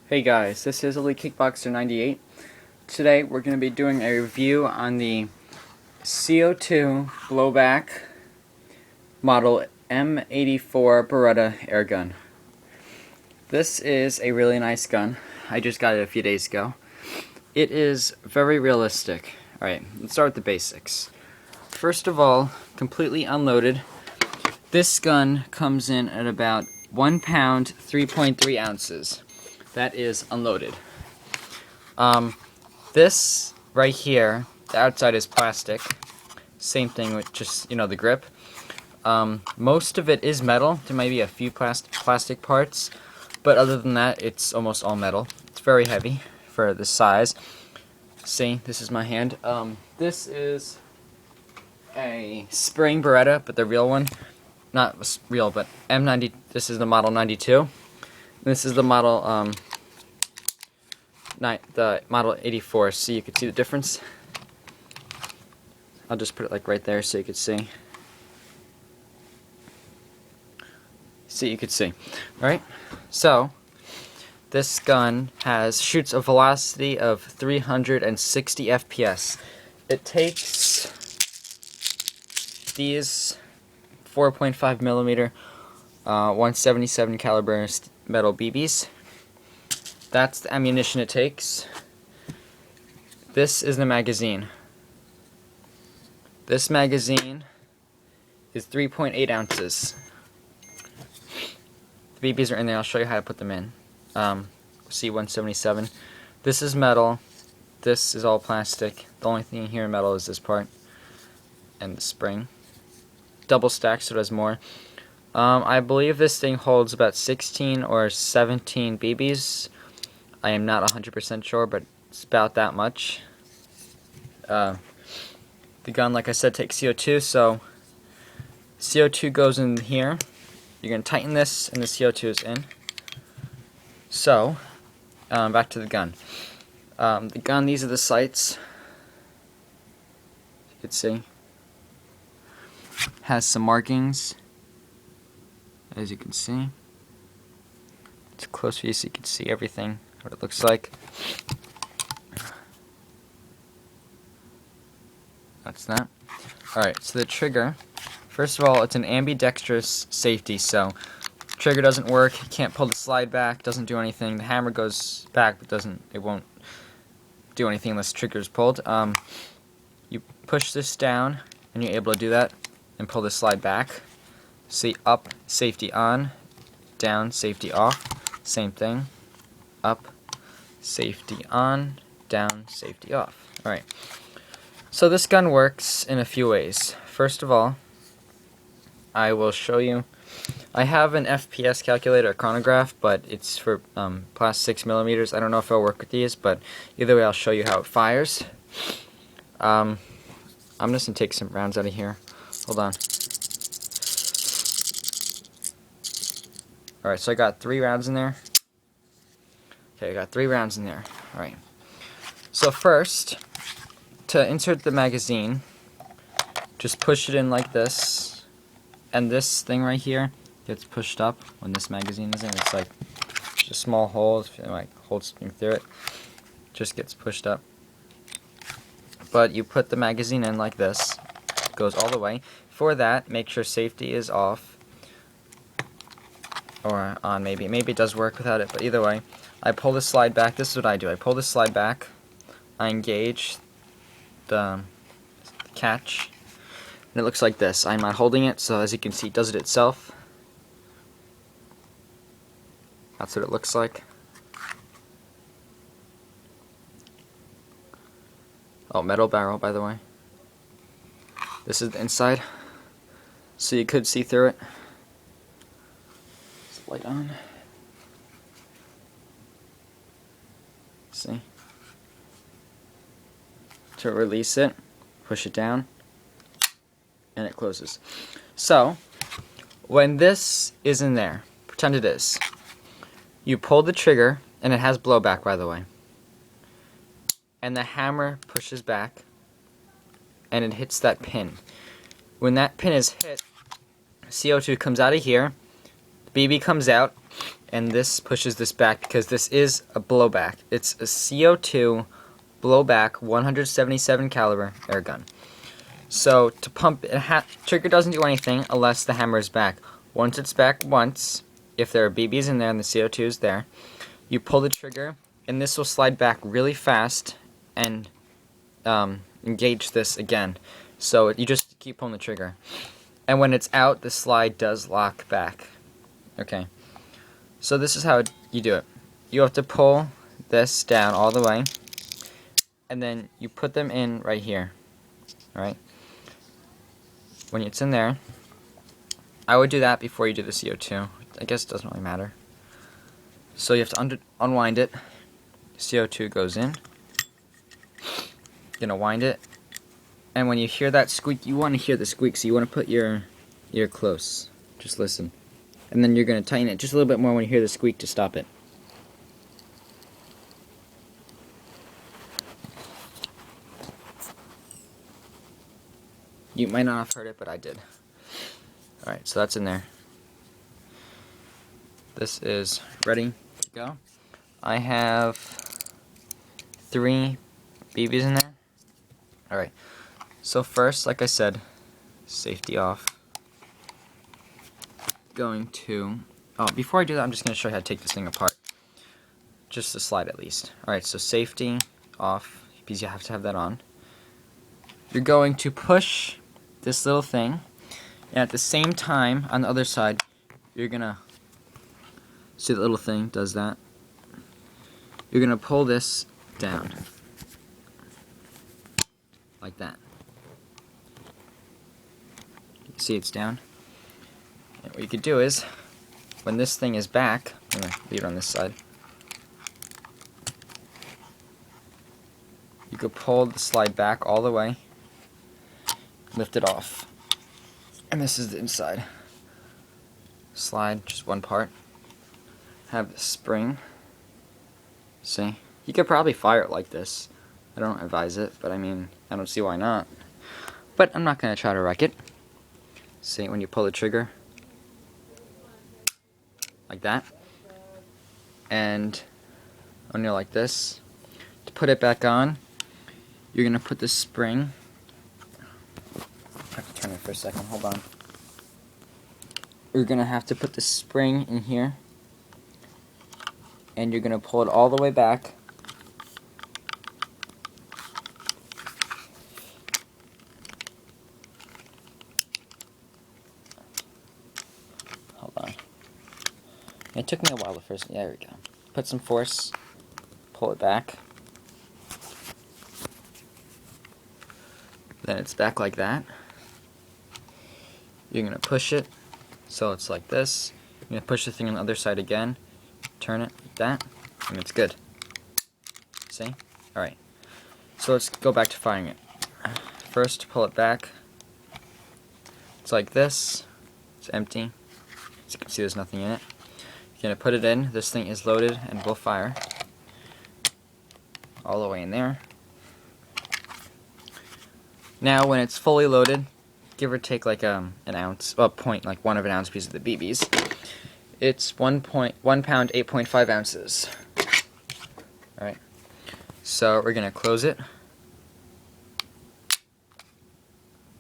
Hey guys, this is Elite Kickboxer 98. Today we're going to be doing a review on the CO2 Blowback model M84 Beretta Airgun. This is a really nice gun. I just got it a few days ago. It is very realistic. Alright, let's start with the basics. First of all, completely unloaded. This gun comes in at about 1 pound, 3.3 ounces. That is unloaded. This right here, the outside is plastic. Same thing with just, the grip. Most of it is metal. There might be a few plastic parts, but other than that, it's almost all metal. It's very heavy for the size. See, this is my hand. This is a spring Beretta, but the real one. Not real, but M90. This is the model 92. This is the model the model 84, so you can see the difference. I'll just put it like right there so you can see. You could see. Alright? So this gun shoots a velocity of 360 FPS. It takes these 4.5 millimeter 177 caliber metal BBs. That's the ammunition it takes. This is the magazine. This magazine is 3.8 ounces. The BBs are in there. I'll show you how to put them in. C177. This is metal. This is all plastic. The only thing here in metal is this part and the spring. Double stacked, so it has more. I believe this thing holds about 16 or 17 BBs. I am not 100% sure, but it's about that much. The gun, like I said, takes CO2, so CO2 goes in here. You're going to tighten this, and the CO2 is in. So, back to the gun. These are the sights. You can see. Has some markings, as you can see. It's a close view so you can see everything, what it looks like. That's that. Alright, so the trigger, first of all, it's an ambidextrous safety, so trigger doesn't work, you can't pull the slide back, doesn't do anything. The hammer goes back, but it won't do anything unless the trigger is pulled. You push this down, and you're able to do that, and pull the slide back. See, up, safety on, down, safety off. Same thing. Up, safety on, down, safety off. Alright. So this gun works in a few ways. First of all, I will show you. I have an FPS calculator, a chronograph, but it's for plus 6 millimeters. I don't know if it'll work with these, but either way I'll show you how it fires. I'm just going to take some rounds out of here. Hold on. Alright, so I got 3 rounds in there. Okay, I got 3 rounds in there. Alright. So first, to insert the magazine, just push it in like this. And this thing right here gets pushed up when this magazine is in. It's like just a small hole, if you like hold something through it. Just gets pushed up. But you put the magazine in like this. It goes all the way. For that, make sure safety is off. Or on, maybe. Maybe it does work without it, but either way. I pull the slide back. This is what I do. I pull the slide back. I engage the catch. And it looks like this. I'm not holding it, so as you can see, it does it itself. That's what it looks like. Oh, metal barrel, by the way. This is the inside. So you could see through it. Light on. See? To release it, push it down, and it closes. So, when this is in there, pretend it is, you pull the trigger, and it has blowback, by the way, and the hammer pushes back, and it hits that pin. When that pin is hit, CO2 comes out of here, BB comes out, and this pushes this back because this is a blowback. It's a CO2 Blowback 177 caliber air gun. So to pump it, trigger doesn't do anything unless the hammer is back. Once it's back once, if there are BBs in there and the CO2 is there, you pull the trigger and this will slide back really fast and engage this again. So you just keep pulling the trigger. And when it's out, the slide does lock back. Okay. So this is how you do it. You have to pull this down all the way, and then you put them in right here. Alright? When it's in there, I would do that before you do the CO2. I guess it doesn't really matter. So you have to unwind it. CO2 goes in. You're gonna wind it. And when you hear that squeak, you want to hear the squeak, so you want to put your ear close. Just listen. And then you're going to tighten it just a little bit more when you hear the squeak to stop it. You might not have heard it, but I did. Alright, so that's in there. This is ready to go. I have 3 BBs in there. Alright, so first, like I said, safety off. Before I do that, I'm just going to show you how to take this thing apart. Just the slide at least. Alright, so safety off, because you have to have that on. You're going to push this little thing, and at the same time, on the other side, you're going to, see the little thing does that? You're going to pull this down. Like that. You can see it's down. And what you could do is, when this thing is back, I'm going to leave it on this side, you could pull the slide back all the way, lift it off. And this is the inside. Slide, just one part. Have the spring. See? You could probably fire it like this. I don't advise it, but I mean, I don't see why not. But I'm not going to try to wreck it. See, when you pull the trigger, like that, and when you're like this, to put it back on, you're going to put the spring, I have to turn it for a second, hold on. You're going to have to put the spring in here, and you're going to pull it all the way back. Hold on. It took me a while to first. Yeah, there we go. Put some force, pull it back. Then it's back like that. You're going to push it so it's like this. You're going to push the thing on the other side again, turn it like that, and it's good. See? Alright. So let's go back to firing it. First, pull it back. It's like this. It's empty. As you can see, there's nothing in it. You're going to put it in. This thing is loaded and will fire. All the way in there. Now, when it's fully loaded, give or take like an ounce, well, like 1 ounce piece of the BBs. It's 1 pound, 8.5 ounces. Alright. So we're going to close it.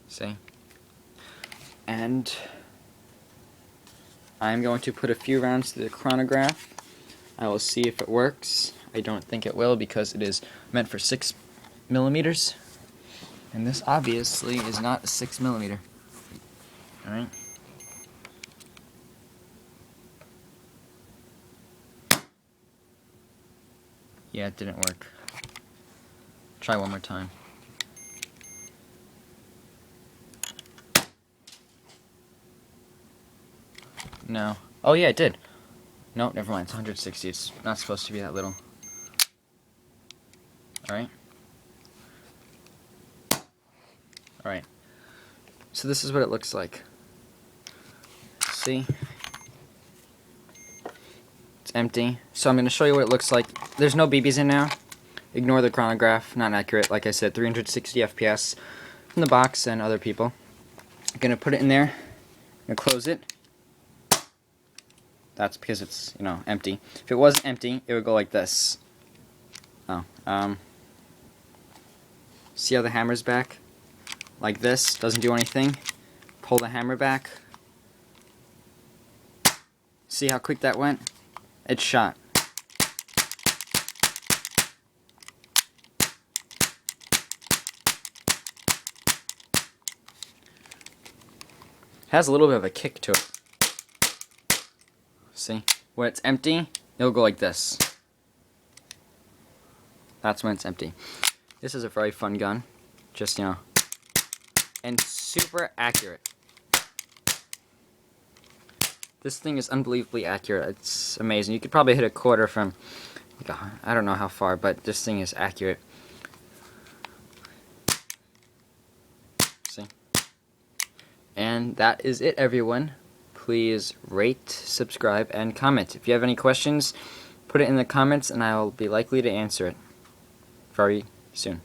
See? And I'm going to put a few rounds to the chronograph. I will see if it works. I don't think it will because it is meant for 6mm. And this obviously is not a 6mm. Alright. Yeah, it didn't work. Try one more time. No. Oh yeah, it did. No, never mind. It's 160. It's not supposed to be that little. Alright. Alright. So this is what it looks like. See? It's empty. So I'm going to show you what it looks like. There's no BBs in now. Ignore the chronograph. Not accurate. Like I said, 360 FPS from the box and other people. I'm going to put it in there. I'm going to close it. That's because it's, you know, empty. If it wasn't empty, it would go like this. Oh, see how the hammer's back? Like this, doesn't do anything. Pull the hammer back. See how quick that went? It shot. Has a little bit of a kick to it. See? When it's empty, it'll go like this. That's when it's empty. This is a very fun gun. Just, you know, and super accurate. This thing is unbelievably accurate. It's amazing. You could probably hit a quarter from, like, I don't know how far, but this thing is accurate. See? And that is it, everyone. Please rate, subscribe, and comment. If you have any questions, put it in the comments and I'll be likely to answer it very soon.